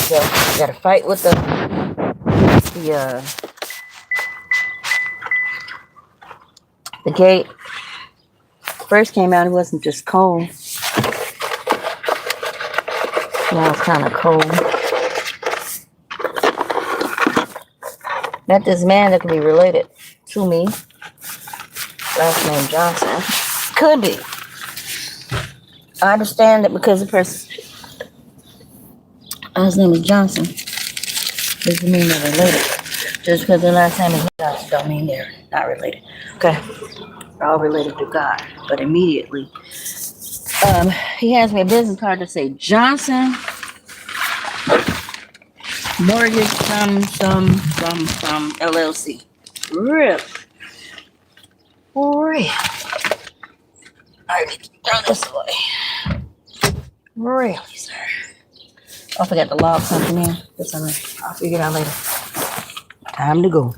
So you gotta fight with the gate. First came out, it wasn't just cold. Now it's kind of cold. Met this man that could be related to me. Last name Johnson. Could be. I understand that because the person, last name is Johnson, doesn't mean they're related. Just because their last name is Johnson don't mean they're not related. Okay. They're all related to God. But immediately, he hands me a business card that say Johnson Mortgage some LLC. Really? Really? Alright, throw this away. Really, sir? I forgot to log something in. That's alright. I'll figure it out later. Time to go.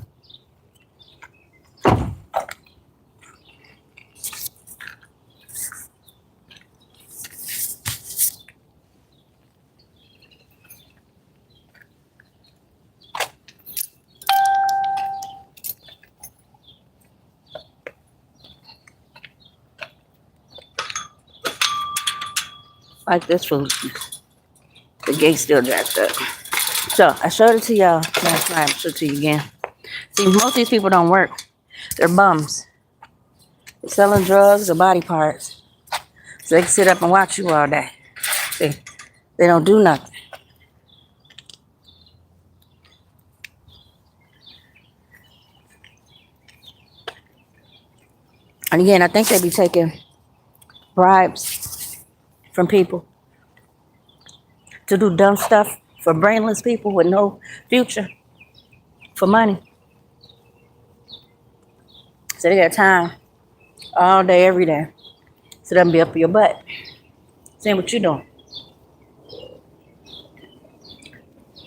Like this foolishness. The gate's still jacked up. So I showed it to y'all last night. I'll show it to you again. See, most of these people don't work. They're bums. They're selling drugs or body parts. So they can sit up and watch you all day. See, they don't do nothing. And again, I think they be taking bribes from people to do dumb stuff for brainless people with no future for money. So they got time all day, every day. So they can be up your butt. Saying what you doing.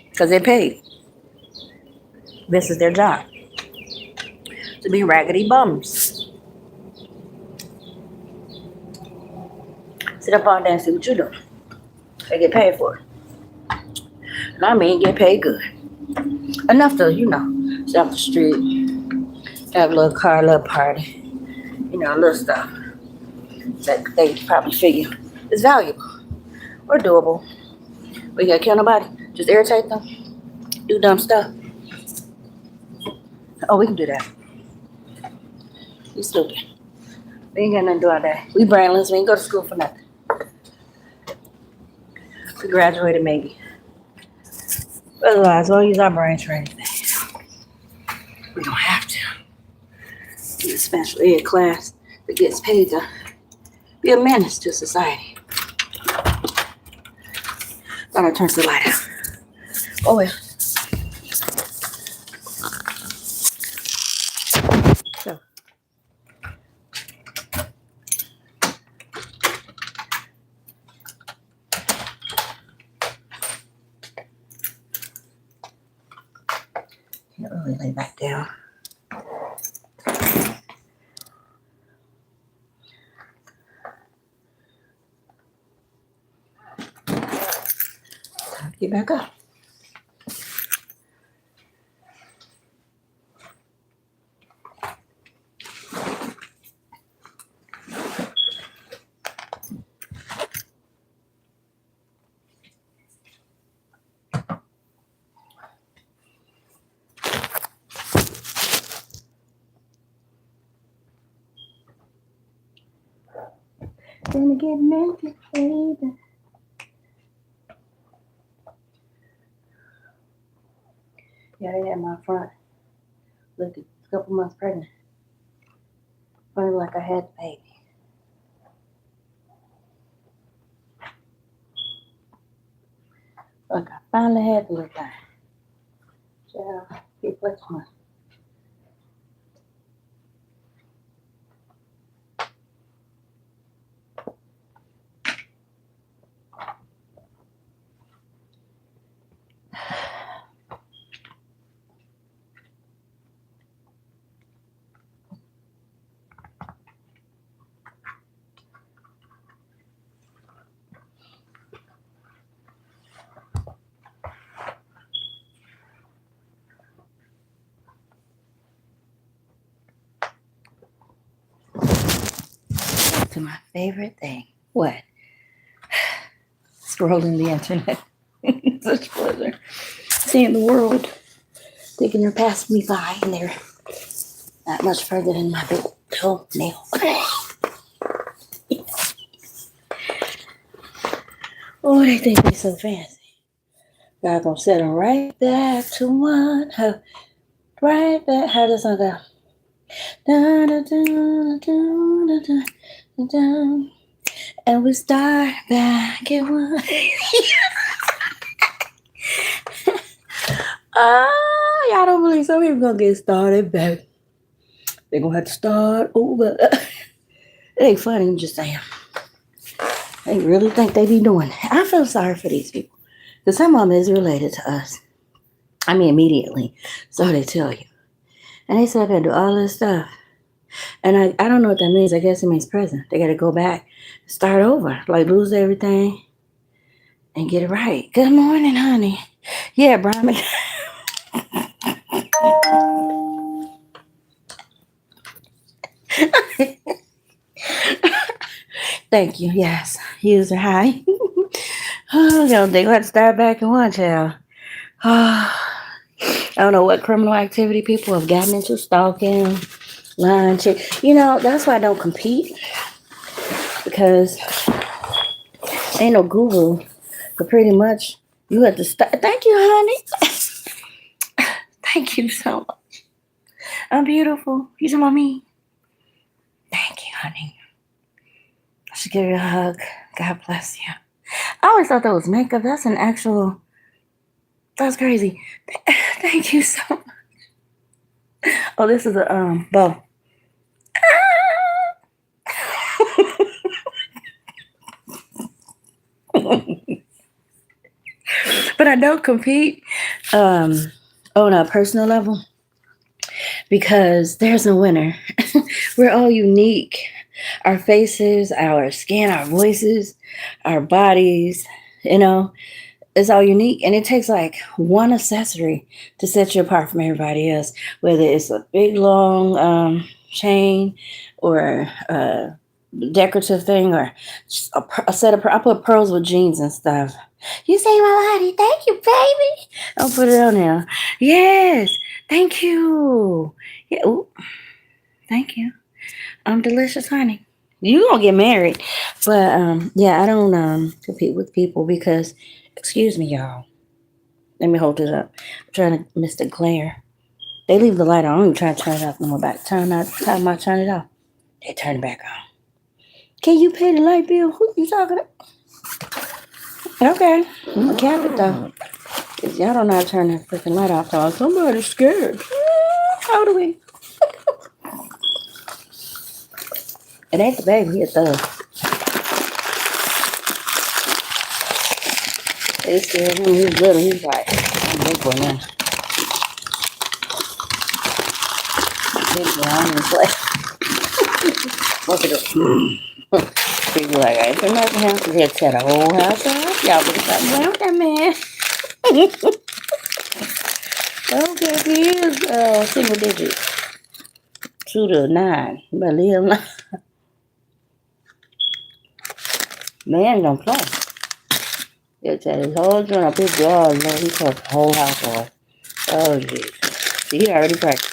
Because they're paid. This is their job. To be raggedy bums. Sit up all day and see what you doing. They get paid for it. And I mean get paid good. Enough to, sit off the street, have a little car, a little party, little stuff that they probably figure is valuable or doable. We gotta kill nobody, just irritate them, do dumb stuff. Oh, we can do that. We stupid. We ain't got nothing to do all day. We brainless, we ain't go to school for nothing. We graduated maybe. Otherwise, we'll use our brains for anything. We don't have to. In a special ed class that gets paid to be a menace to society. Thought I turned the light out. Oh well. So. Can't really lay back down. Get back up. Gonna get naked, baby. Yeah, they had my front. Look, a couple months pregnant. Funny like I had the baby. Look, I finally had the little guy. Child, he flexed one. to my favorite thing. What? Scrolling the internet. Such pleasure. Seeing the world. Thinking they're passing me by and they're not much further than my big toenail. Oh, they think they're so fancy. God gonna set them right back to one. Right back. How does that go? Da, da, da, da, da, da, da. And we start back at one. Y'all don't believe some people gonna get started back. They're gonna have to start over. It ain't funny, I'm just saying. They really think they be doing it. I feel sorry for these people. Because some of them is related to us. I mean, immediately. So they tell you. And they sit up and do all this stuff. And I don't know what that means. I guess it means present. They got to go back, start over, like lose everything and get it right. Good morning, honey. Yeah, Brian. Thank you. Yes. User high. Oh, they got to start back in one, child. I don't know what criminal activity people have gotten into, stalking, lying, cheat. You know, that's why I don't compete. Because ain't no guru. But pretty much, you have to start. Thank you, honey. Thank you so much. I'm beautiful. You talking about me? Thank you, honey. I should give you a hug. God bless you. I always thought that was makeup. That's an actual... That's crazy. Thank you so much. Oh, this is a bow. But I don't compete on a personal level because there's no winner. We're all unique. Our faces, our skin, our voices, our bodies, you know, it's all unique. And it takes like one accessory to set you apart from everybody else, whether it's a big, long chain or a decorative thing or just a set of, I put pearls with jeans and stuff. You say my body, thank you, baby. I'll put it on there. Yes, thank you. Yeah, ooh, thank you. I'm delicious, honey. You gonna get married, but yeah, I don't compete with people because, excuse me, y'all. Let me hold it up. I'm trying to miss the glare. They leave the light on. I'm even trying to turn it off no more. Back turn it off. They turn it back on. Can you pay the light bill? Who you talking to? Okay, I'm gonna cap it though. Y'all don't know how to turn that freaking light off. Though. Somebody's scared. How do we? It ain't the baby, it's the. It's scared him. He's little. He's like, I'm big boy now. Big boy, I'm in play. Look at him. People like, I ain't been nothing house. He had to tear the whole house up. Y'all better stop playing with that man. Okay, he is single digit. 2 to 9. You better leave him alone. Man don't play. He'll tear his whole joint up. His drawers, he tore the whole house off. Oh, jeez. See, he already practiced.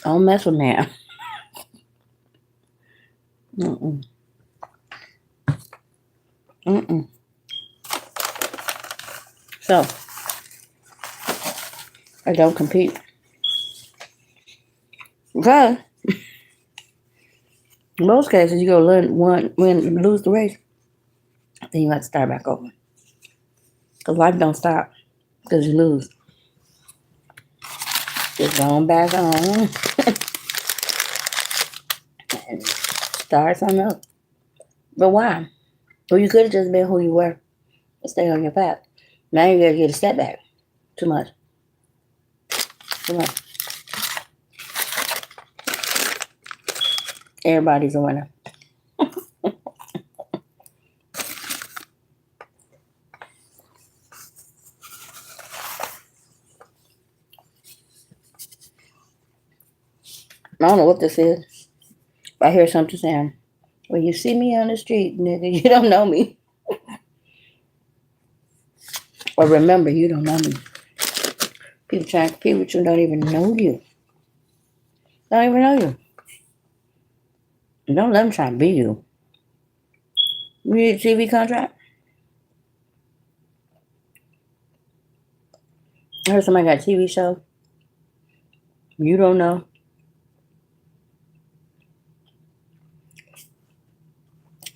Don't mess with man. So, I don't compete. Because, in most cases, you go lose the race. Then you have to start back over. Because life don't stop because you lose. Just going back on and start something else. But why? Well, you could have just been who you were and stay on your path. Now you gotta get a step back. Too much. Everybody's a winner. I don't know what this is. But I hear something saying, when you see me on the street, nigga, you don't know me. Or remember, you don't know me. People trying to compete with you don't even know you. Don't even know you. And don't let them try to be you. You need a TV contract? I heard somebody got a TV show. You don't know.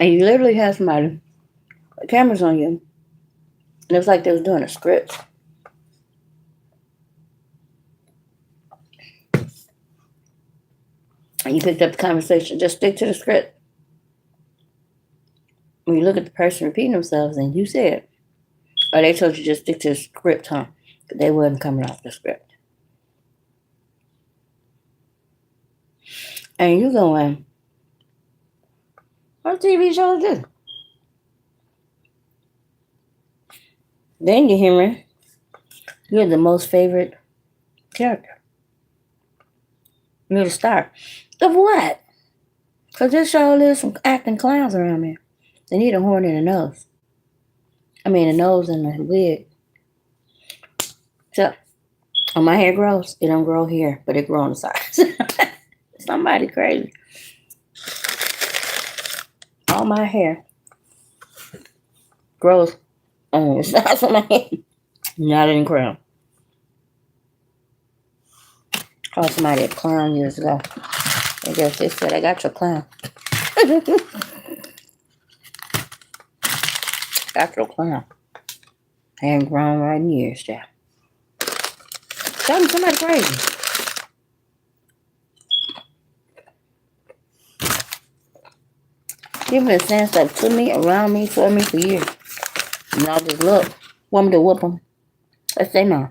And you literally have somebody, the camera's on you. And it was like they was doing a script. And you picked up the conversation. Just stick to the script. When you look at the person repeating themselves and you said, or they told you just stick to the script, huh? But they wasn't coming off the script. And you going, what TV show is this? Then you hear me. You're the most favorite character. You're the star. Of what? Because this show is some acting clowns around me. They need a horn and a nose. I mean, a nose and a wig. So, when my hair grows, it don't grow here, but it grows on the sides. Somebody crazy. All my hair grows on the sides of my head. Not in the crown. Called somebody a clown years ago. I guess they said, I got your clown. Got your clown. I ain't grown right in years, Jack. Tell me somebody crazy. Give me a sense that to me, around me, for me for years. And y'all just look. Want me to whoop them? Let's say no.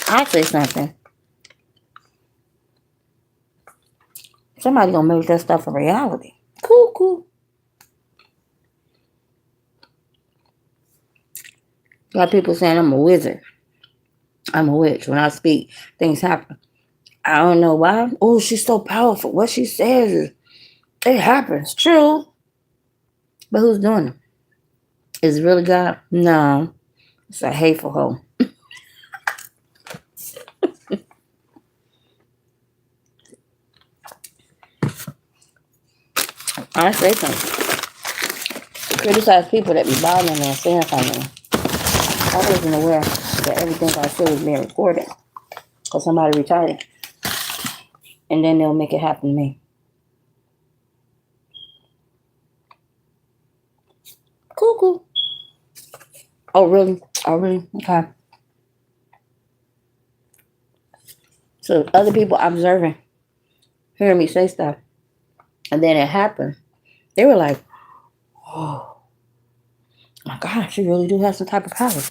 I'll say something. Somebody gonna make that stuff a reality. Cool. A lot of people saying I'm a wizard. I'm a witch. When I speak, things happen. I don't know why. Oh, she's so powerful. What she says is, it happens. True. But who's doing it? Is it really God? No. It's a hateful hoe. I say something. Criticize people that be bothering me and saying something. I wasn't aware that everything I said was being recorded. Because somebody retired. And then they'll make it happen to me. Cool. Oh, really? Okay. So other people observing, hearing me say stuff. And then it happened. They were like, oh my God, she really do have some type of power.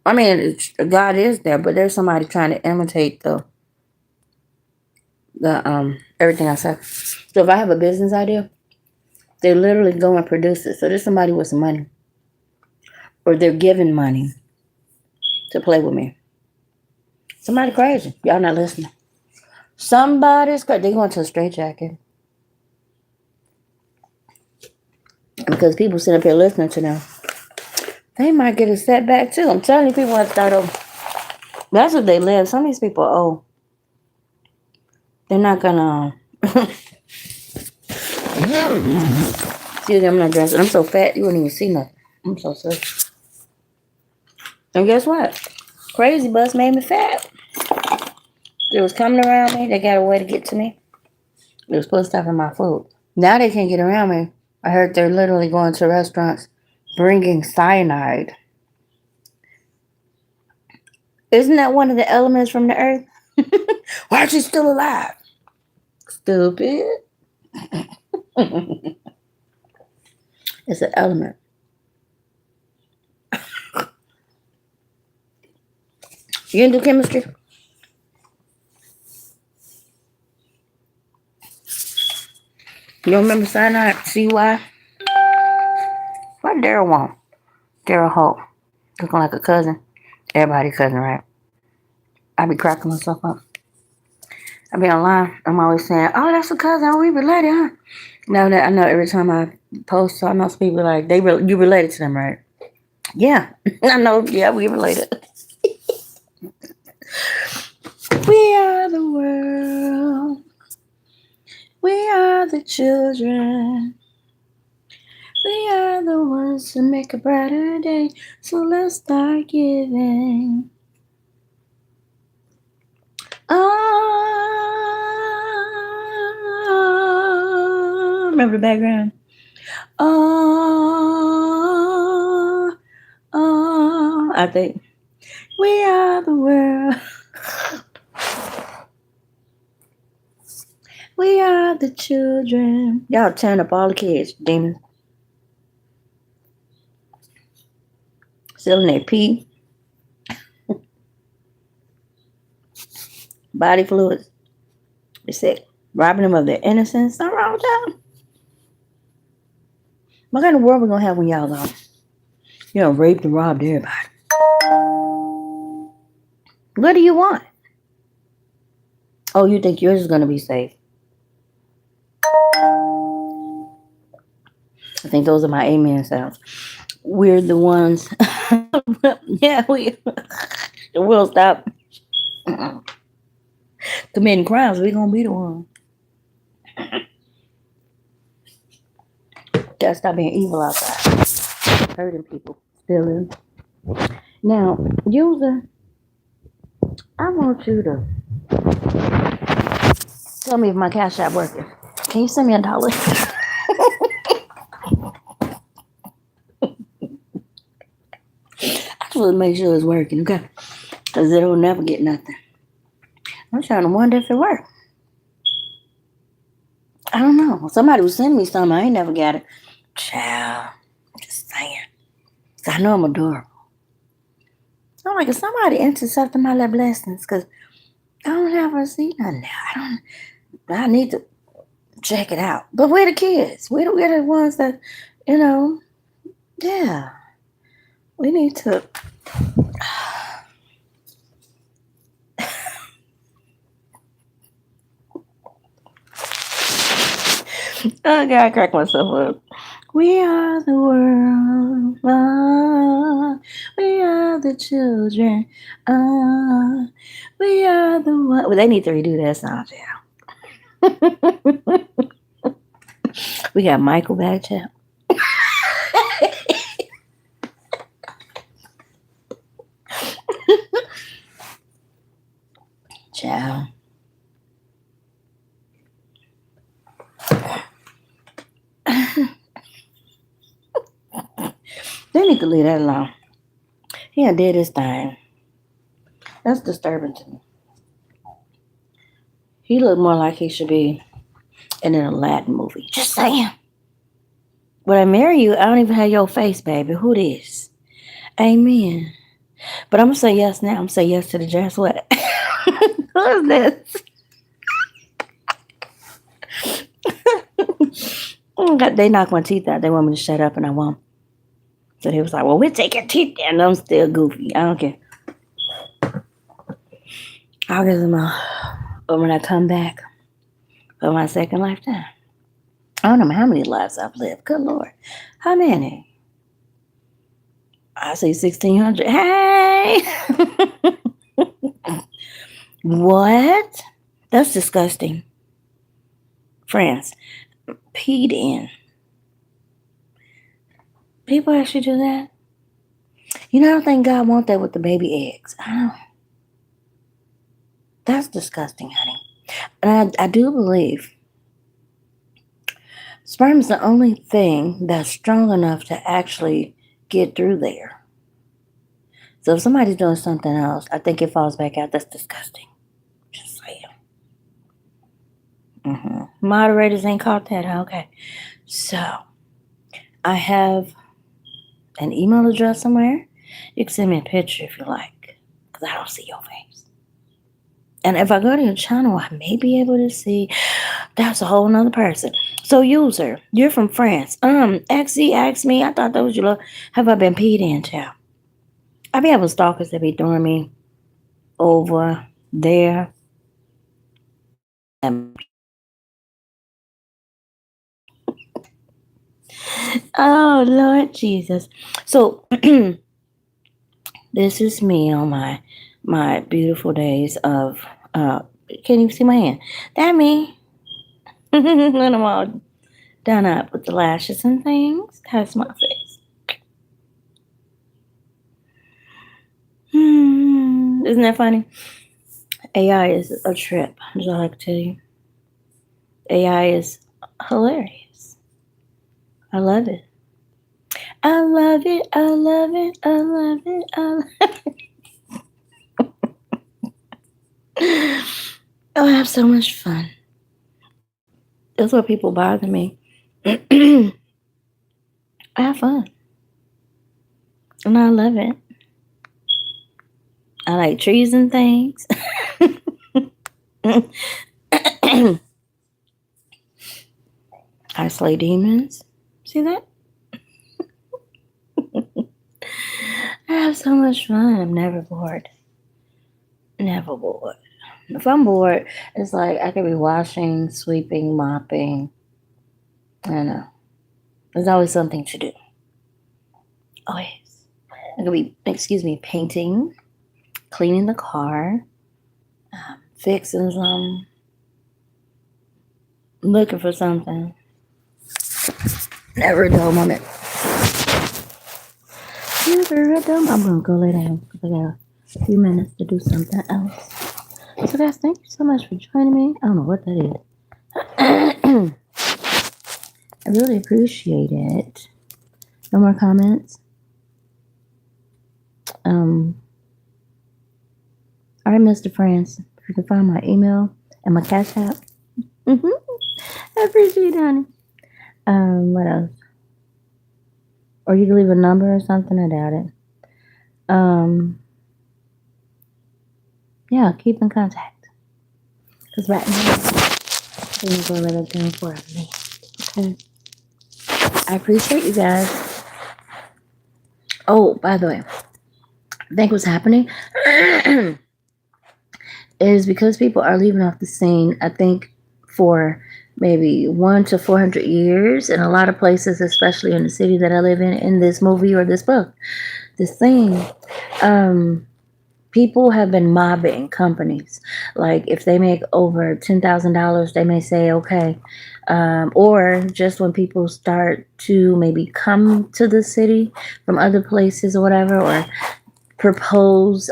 I mean, God is there, but there's somebody trying to imitate the everything I said. So if I have a business idea, they literally go and produce it. So there's somebody with some money, or they're giving money to play with me. Somebody crazy. Y'all not listening. Somebody's crazy. They going to a straitjacket. Because people sit up here listening to them. They might get a setback too. I'm telling you, people have to start over. That's what they live. Some of these people, they're not gonna. Excuse me, I'm not dressing. I'm so fat, you wouldn't even see nothing. I'm so sorry. And guess what? Crazy bus made me fat. They was coming around me. They got a way to get to me. They was putting stuff in my food. Now they can't get around me. I heard they're literally going to restaurants bringing cyanide. Isn't that one of the elements from the earth? Why is she still alive? Stupid. It's an element. You didn't do chemistry? You don't remember cyanide? See why? What Daryl want? Daryl Hope. Looking like a cousin. Everybody cousin, right? I be cracking myself up. I be online. I'm always saying, "Oh, that's a cousin. Oh, we related, huh?" Now that I know, every time I post, so I know people like you related to them, right? Yeah, I know. Yeah, we related. We are the world. We are the children. We are the ones to make a brighter day. So let's start giving. Oh, remember the background? Oh, oh, I think we are the world. We are the children. Y'all turn up all the kids, demons. Selling their pee, body fluids. They said robbing them of their innocence. Something wrong with y'all. What kind of world we gonna have when y'all gone? You know, raped and robbed everybody. What do you want? Oh, you think yours is gonna be safe? I think those are my amen sounds. We're the ones. Yeah, we'll stop committing crimes. We're gonna be the one. Gotta stop being evil outside, hurting people, stealing. Now, user, I want you to tell me if my cash app working. Can you send me $1? I just want to make sure it's working, okay? Because it'll never get nothing. I'm trying to wonder if it worked. I don't know. Somebody was sending me something. I ain't never got it. Child, just saying. I know I'm adorable. I'm like, if somebody intercepted my little blessings, because I don't have a receipt nothing now. I need to check it out. But we're the kids. We're the ones that, you know, yeah. We need to. Oh, God, I crack myself up. We are the world. We are the children. We are the one. Well, they need to redo that song, child. We got Michael back, child. Child. They need to leave that alone. He did his thing. That's disturbing to me. He looked more like he should be in an Aladdin movie. Just saying. When I marry you, I don't even have your face, baby. Who this? Amen. But I'm going to say yes now. I'm going to say yes to the dress. What? Who is this? They knocked my teeth out. They want me to shut up and I won't. So he was like, well, we'll take your teeth down. I'm still goofy. I don't care. I'll give them but when I come back for my second lifetime, I don't know how many lives I've lived. Good Lord. How many? I say 1,600. Hey! What? That's disgusting. Friends, peed in. People actually do that? You know, I don't think God wants that with the baby eggs. I don't know. That's disgusting, honey. And I do believe sperm is the only thing that's strong enough to actually get through there. So if somebody's doing something else, I think it falls back out. That's disgusting. Just saying. Moderators ain't caught that. Okay. So I have an email address somewhere. You can send me a picture if you like, because I don't see your face. And if I go to your channel, I may be able to see. That's a whole nother person. So, user, you're from France. XZ asked me. I thought that was your love. Have I been peed in, child? I be having stalkers that be throwing me over there. Oh Lord Jesus. So this is me on my beautiful days of can you see my hand? That me. When I'm all done up with the lashes and things. That's my face. Isn't that funny? AI is a trip. That's all I can tell you. AI is hilarious. I love it. I love it. I love it. I love it. I love it. Oh, I have so much fun. That's what people bother me. I have fun. And I love it. I like trees and things. I slay demons. See that? I have so much fun. I'm never bored. Never bored. If I'm bored, it's like I could be washing, sweeping, mopping. I don't know. There's always something to do. Always. I could be, painting, cleaning the car, fixing some, looking for something. Never a dull moment. Never a dull moment. I'm going to go lay down because I got a few minutes to do something else. So guys, thank you so much for joining me. I don't know what that is. I really appreciate it. No more comments. All right, Mr. France. If you can find my email and my cash app. I appreciate it, honey. What else? Or you can leave a number or something. I doubt it. Yeah, keep in contact. Because right now, things are really doing for me. Okay. I appreciate you guys. Oh, by the way, I think what's happening is because people are leaving off the scene, I think for maybe 1 to 400 years in a lot of places, especially in the city that I live in this movie or this book, this thing, people have been mobbing companies. Like if they make over $10,000, they may say, okay. Or just when people start to maybe come to the city from other places or whatever, or propose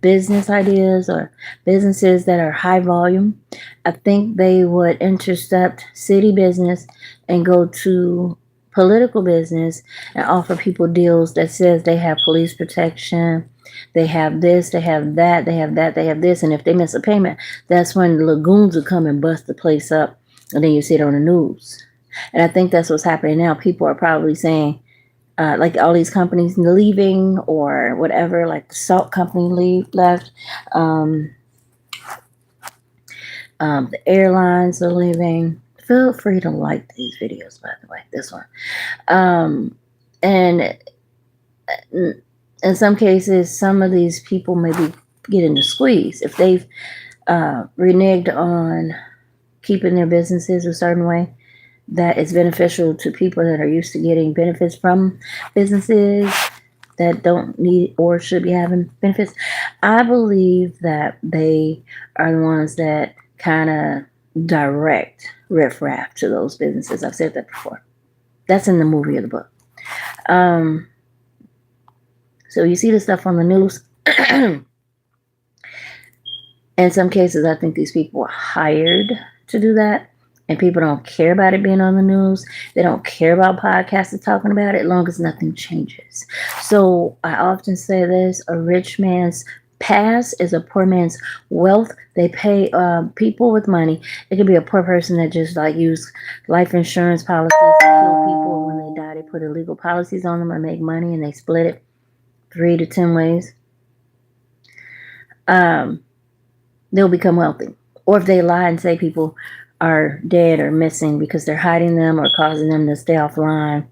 business ideas or businesses that are high volume, I think they would intercept city business and go to political business and offer people deals that says they have police protection, they have this, they have that, they have that, they have this, and if they miss a payment, that's when the lagoons will come and bust the place up, and then you see it on the news. And I think that's what's happening now. People are probably saying, like all these companies leaving or whatever, like the salt company left. The airlines are leaving. Feel free to like these videos, by the way, this one. And in some cases, some of these people may be getting the squeeze. If they've reneged on keeping their businesses a certain way, that is beneficial to people that are used to getting benefits from businesses that don't need or should be having benefits. I believe that they are the ones that kind of direct riffraff to those businesses. I've said that before. That's in the movie or the book. So you see the stuff on the news. In some cases, I think these people are hired to do that. And people don't care about it being on the news. They don't care about podcasters talking about it as long as nothing changes. So I often say this: a rich man's past is a poor man's wealth. They pay people with money. It could be a poor person that just like use life insurance policies to kill people. When they die, they put illegal policies on them and make money, and they split it 3 to 10 ways. They'll become wealthy. Or if they lie and say people are dead or missing because they're hiding them or causing them to stay offline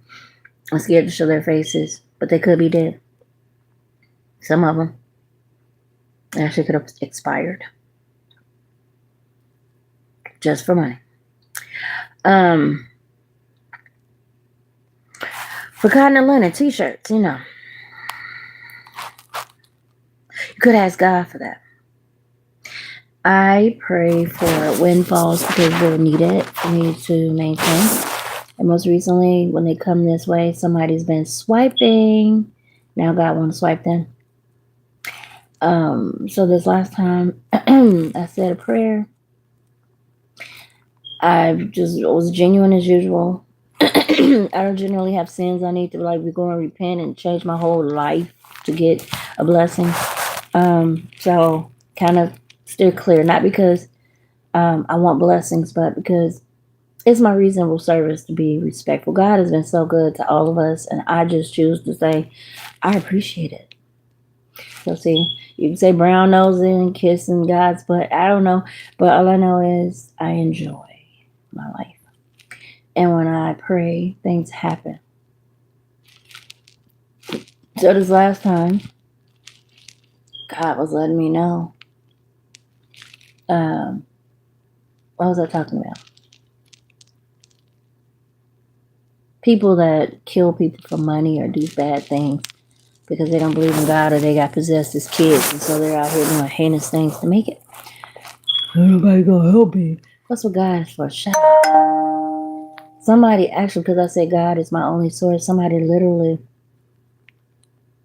or scared to show their faces, but they could be dead. Some of them actually could have expired. just for money. For cotton and linen t-shirts, you know. You could ask God for that. I pray for windfalls because they're needed for me to maintain. And most recently, when they come this way, somebody's been swiping. Now God wants to swipe them. So this last time, I said a prayer. I just was genuine as usual. I don't generally have sins I need to be going to repent and change my whole life to get a blessing. So kind of steer clear, not because I want blessings, but because it's my reasonable service to be respectful. God has been so good to all of us, and I just choose to say I appreciate it. So see, you can say brown nosing and kissing God's butt. I don't know, but all I know is I enjoy my life, and when I pray, things happen. So this last time, God was letting me know. What was I talking about? People that kill people for money or do bad things because they don't believe in God or they got possessed as kids, and so they're out here doing heinous things to make it. Nobody gonna help me. That's what God is for. Shut up. Somebody actually, because I said God is my only source, somebody literally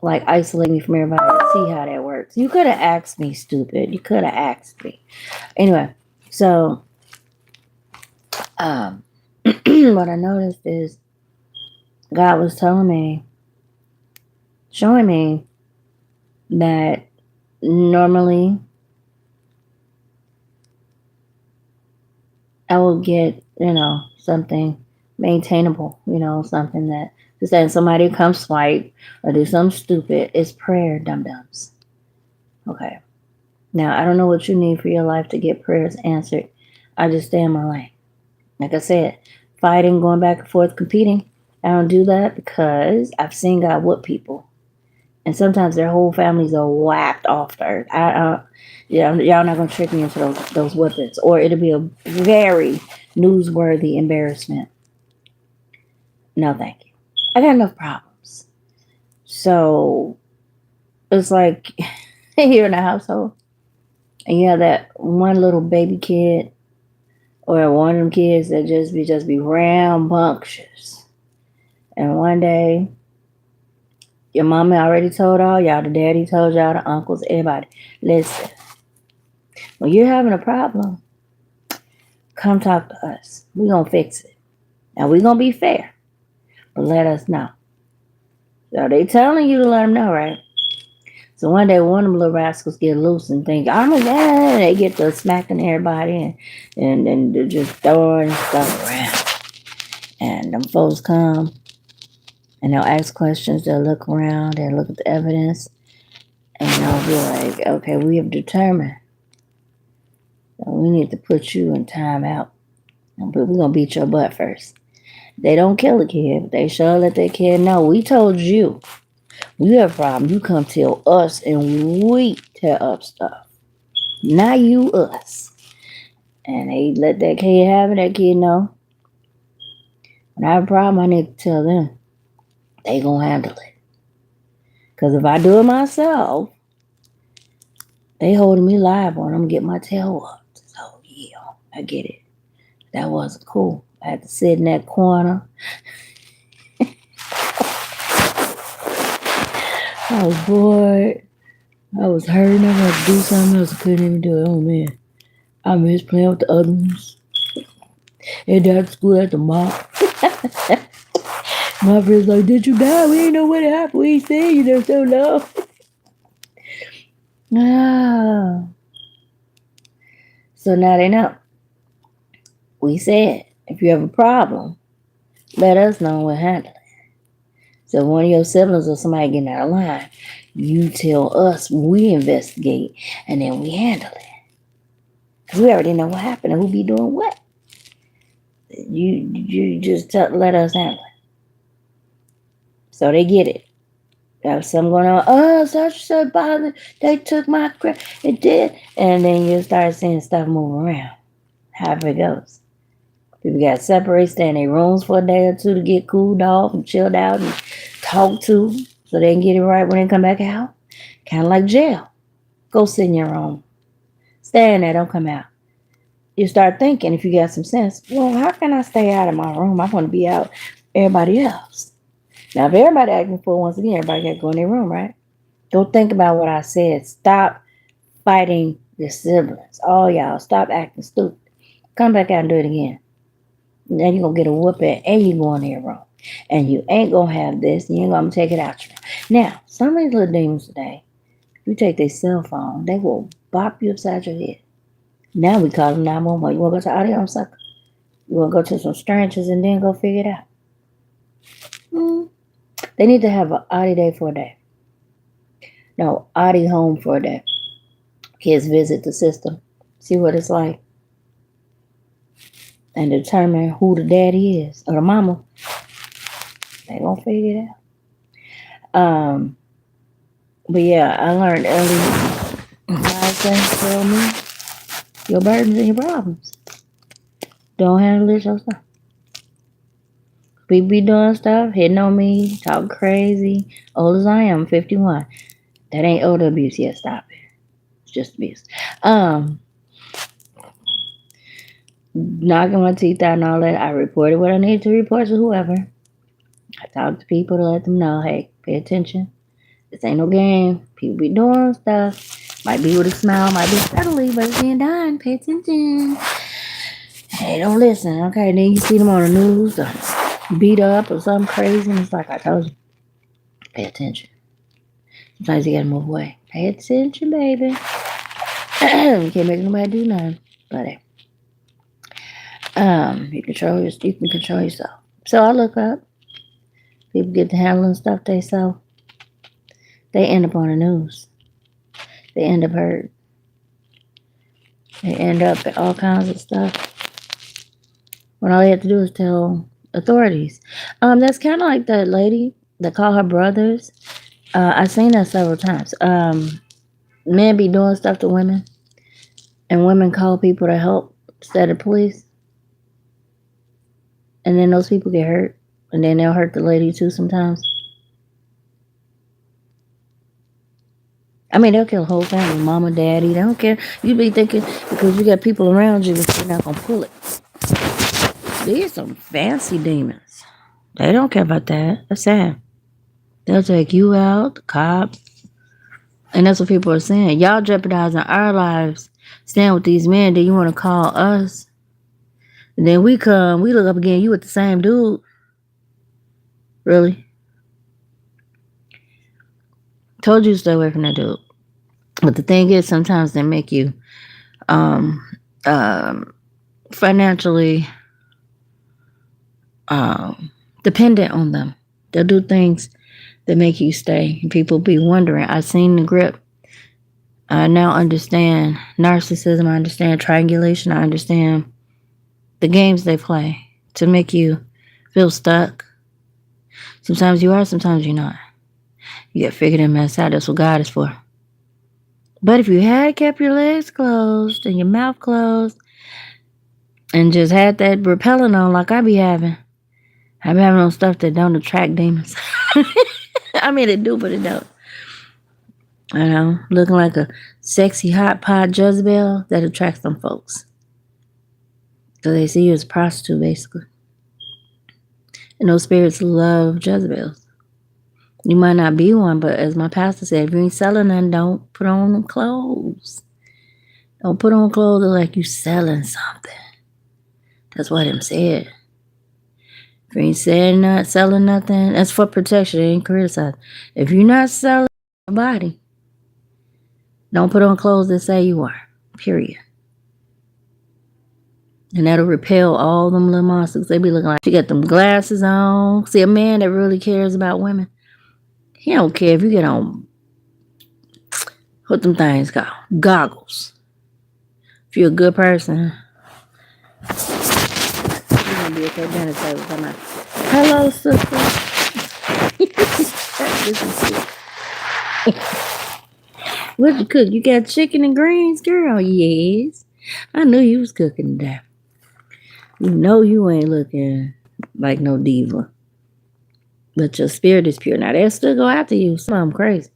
isolate me from everybody to see how that works. You could have asked me, stupid. You could have asked me. Anyway, so what I noticed is God was showing me that normally I will get, something maintainable, something that just saying somebody come swipe or do something stupid. It's prayer, dum-dums. Okay. Now, I don't know what you need for your life to get prayers answered. I just stay in my lane. Like I said, fighting, going back and forth, competing. I don't do that because I've seen God whoop people. And sometimes their whole families are whacked off the earth. Y'all not going to trick me into those whippings. Or it'll be a very newsworthy embarrassment. No, thank you. I got enough problems. So, it's like you're in a household. And you have that one little baby kid. Or one of them kids that just be rambunctious. And one day, your mama already told all y'all, the daddy told y'all, the uncles, everybody. Listen, when you're having a problem, come talk to us. We're going to fix it. Now, we're going to be fair, but let us know. So they telling you to let them know, right? So one day, one of them little rascals get loose and think, they get to smacking everybody and they're just throwing stuff around. And them folks come and they'll ask questions, they'll look around, they'll look at the evidence, and they'll be like, okay, we have determined that we need to put you in timeout. But we're going to beat your butt first. They don't kill the kid, but they sure let that kid know. We told you. We have a problem. You come tell us and we tear up stuff. Not you, us. And they let that kid have it. That kid know. When I have a problem, I need to tell them. They going to handle it. Because if I do it myself, they holding me liable and I'm going to get my tail up. So, yeah, I get it. That wasn't cool. I had to sit in that corner. I was bored. I was hurting. I had to do something else. I couldn't even do it. Oh, man. I miss playing with the other ones. And at school at the mall. My friend's like, did you die? We ain't know what happened. We ain't seen you there so long. So now they know. We said, if you have a problem, let us know and we'll handle it. So if one of your siblings or somebody getting out of line, you tell us, we investigate, and then we handle it. Because we already know what happened and who be doing what. You just let us handle it. So they get it. There's something going on. Oh, such bother. They took my crap. It did. And then you start seeing stuff move around. However it goes. People got to separate, stay in their rooms for a day or two to get cooled off and chilled out and talked to so they can get it right when they come back out. Kind of like jail. Go sit in your room. Stay in there, don't come out. You start thinking, if you got some sense, well, how can I stay out of my room? I want to be out everybody else. Now, if everybody acting full, once again, everybody got to go in their room, right? Don't think about what I said. Stop fighting your siblings. All y'all, stop acting stupid. Come back out and do it again. Then you're going to get a whooping and you go in your room. And you ain't going to have this. And you ain't going to take it out. Now, some of these little demons today, if you take their cell phone, they will bop you upside your head. Now we call them 911. You want to go to audio sucker? You want to go to some strangers and then go figure it out? They need to have an Audi day for a day. No, Audi home for a day. Kids visit the system, see what it's like, and determine who the daddy is or the mama. They gonna figure it out. But yeah, I learned early. God says, tell me your burdens and your problems. Don't handle it yourself. People be doing stuff, hitting on me, talking crazy. Old as I am, 51. That ain't older abuse yet. Stop it. It's just abuse. Knocking my teeth out and all that. I reported what I needed to report to whoever. I talked to people to let them know, hey, pay attention. This ain't no game. People be doing stuff. Might be with a smile, might be subtly, but it's being done. Pay attention. Hey, don't listen. Okay, then you see them on the news, beat up or something crazy, and it's like I told you. Pay attention. Sometimes you gotta move away. Pay attention, baby. You can't make nobody do nothing. But you can control yourself. So I look up. People get to handling stuff they sell. They end up on the news. They end up hurt. They end up at all kinds of stuff. When all you have to do is tell authorities. That's kind of like that lady that called her brothers. I've seen that several times. Men be doing stuff to women, and women call people to help instead of police. And then those people get hurt, and then they'll hurt the lady too sometimes. I mean, they'll kill the whole family, mama, daddy. They don't care. You be thinking because you got people around you that you're not gonna pull it. These are some fancy demons. They don't care about that. That's sad. They'll take you out, the cops. And that's what people are saying. Y'all jeopardizing our lives. Stand with these men. Then you want to call us. And then we come. We look up again. You with the same dude. Really? Told you to stay away from that dude. But the thing is, sometimes they make you financially dependent on them. They'll do things that make you stay. And people be wondering. I've seen the grip. I now understand narcissism. I understand triangulation. I understand the games they play to make you feel stuck. Sometimes you are, sometimes you're not. You got to figure that mess out. That's what God is for. But if you had kept your legs closed and your mouth closed and just had that repellent on like I be having on stuff that don't attract demons. I mean, it do, but it don't. You know, looking like a sexy hot pot Jezebel, that attracts them folks. So they see you as a prostitute, basically. And those spirits love Jezebels. You might not be one, but as my pastor said, if you ain't selling none, don't put on clothes. Don't put on clothes like you selling something. That's what him said. If you ain't selling nothing, that's for protection. It ain't criticized. If you're not selling your body, don't put on clothes that say you are. Period. And that'll repel all them little monsters. They be looking like you got them glasses on. See, a man that really cares about women, he don't care if you get on what them things called. Goggles. If you're a good person, you're gonna be at that dinner table talking about, hello, sister. This is it. What'd you cook? You got chicken and greens, girl? Yes. I knew you was cooking today. You know you ain't looking like no diva. But your spirit is pure. Now they'll still go after you. Some of them crazy.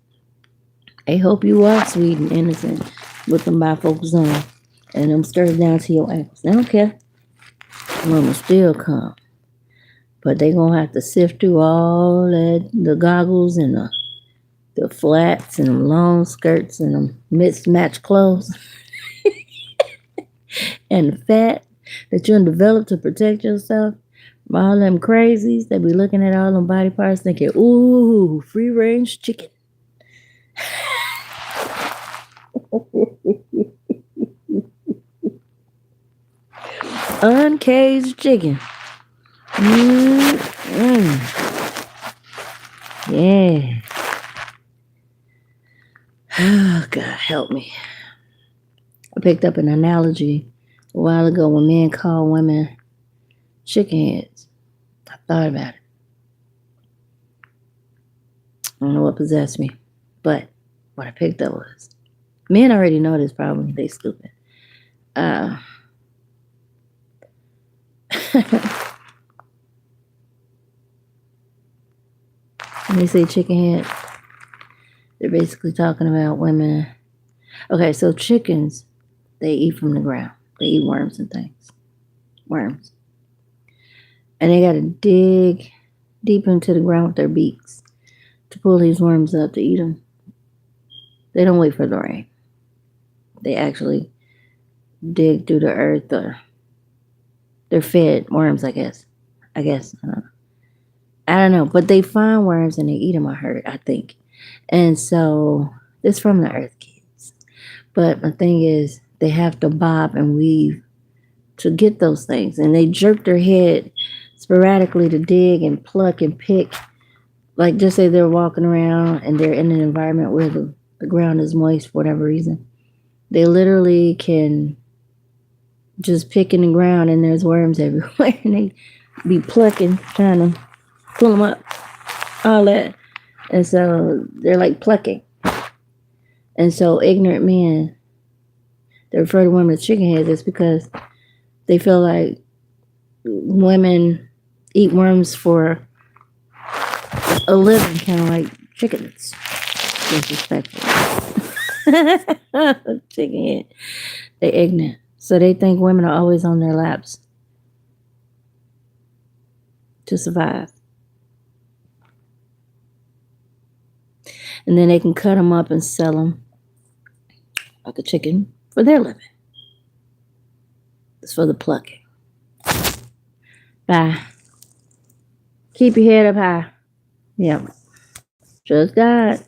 They hope you are sweet and innocent with them bifocals on. And them skirts down to your ankles. They don't care. Women still come. But they gonna have to sift through all that, the goggles and the flats and them long skirts and them mismatched clothes and the fat that you develop to protect yourself from all them crazies that be looking at all them body parts thinking, ooh, free range chicken. Uncaged chicken. Mm-mm. Yeah. Oh, God, help me. I picked up an analogy a while ago when men call women chicken heads. I thought about it. I don't know what possessed me. But what I picked up was, men already know this problem. They stupid. When they say chicken head, they're basically talking about women. Okay, so chickens, they eat from the ground. They eat worms and things. Worms. And they got to dig deep into the ground with their beaks to pull these worms up to eat them. They don't wait for the rain. They actually dig through the earth, or they're fed worms, I guess. I don't know. But they find worms and they eat them, I think. And so it's from the earth, kids. But the thing is, they have to bob and weave to get those things. And they jerk their head sporadically to dig and pluck and pick. Like, just say they're walking around and they're in an environment where the ground is moist for whatever reason. They literally can just pick in the ground and there's worms everywhere. And they be plucking, trying to pull them up. All that. And so they're like plucking. And so ignorant men, they refer to women as chicken heads. It's because they feel like women eat worms for a living, kind of like chickens. Disrespectful. Chicken head. They're ignorant. So they think women are always on their laps to survive. And then they can cut them up and sell them like a chicken for their living. It's for the plucking. Bye. Keep your head up high. Yep. Trust God.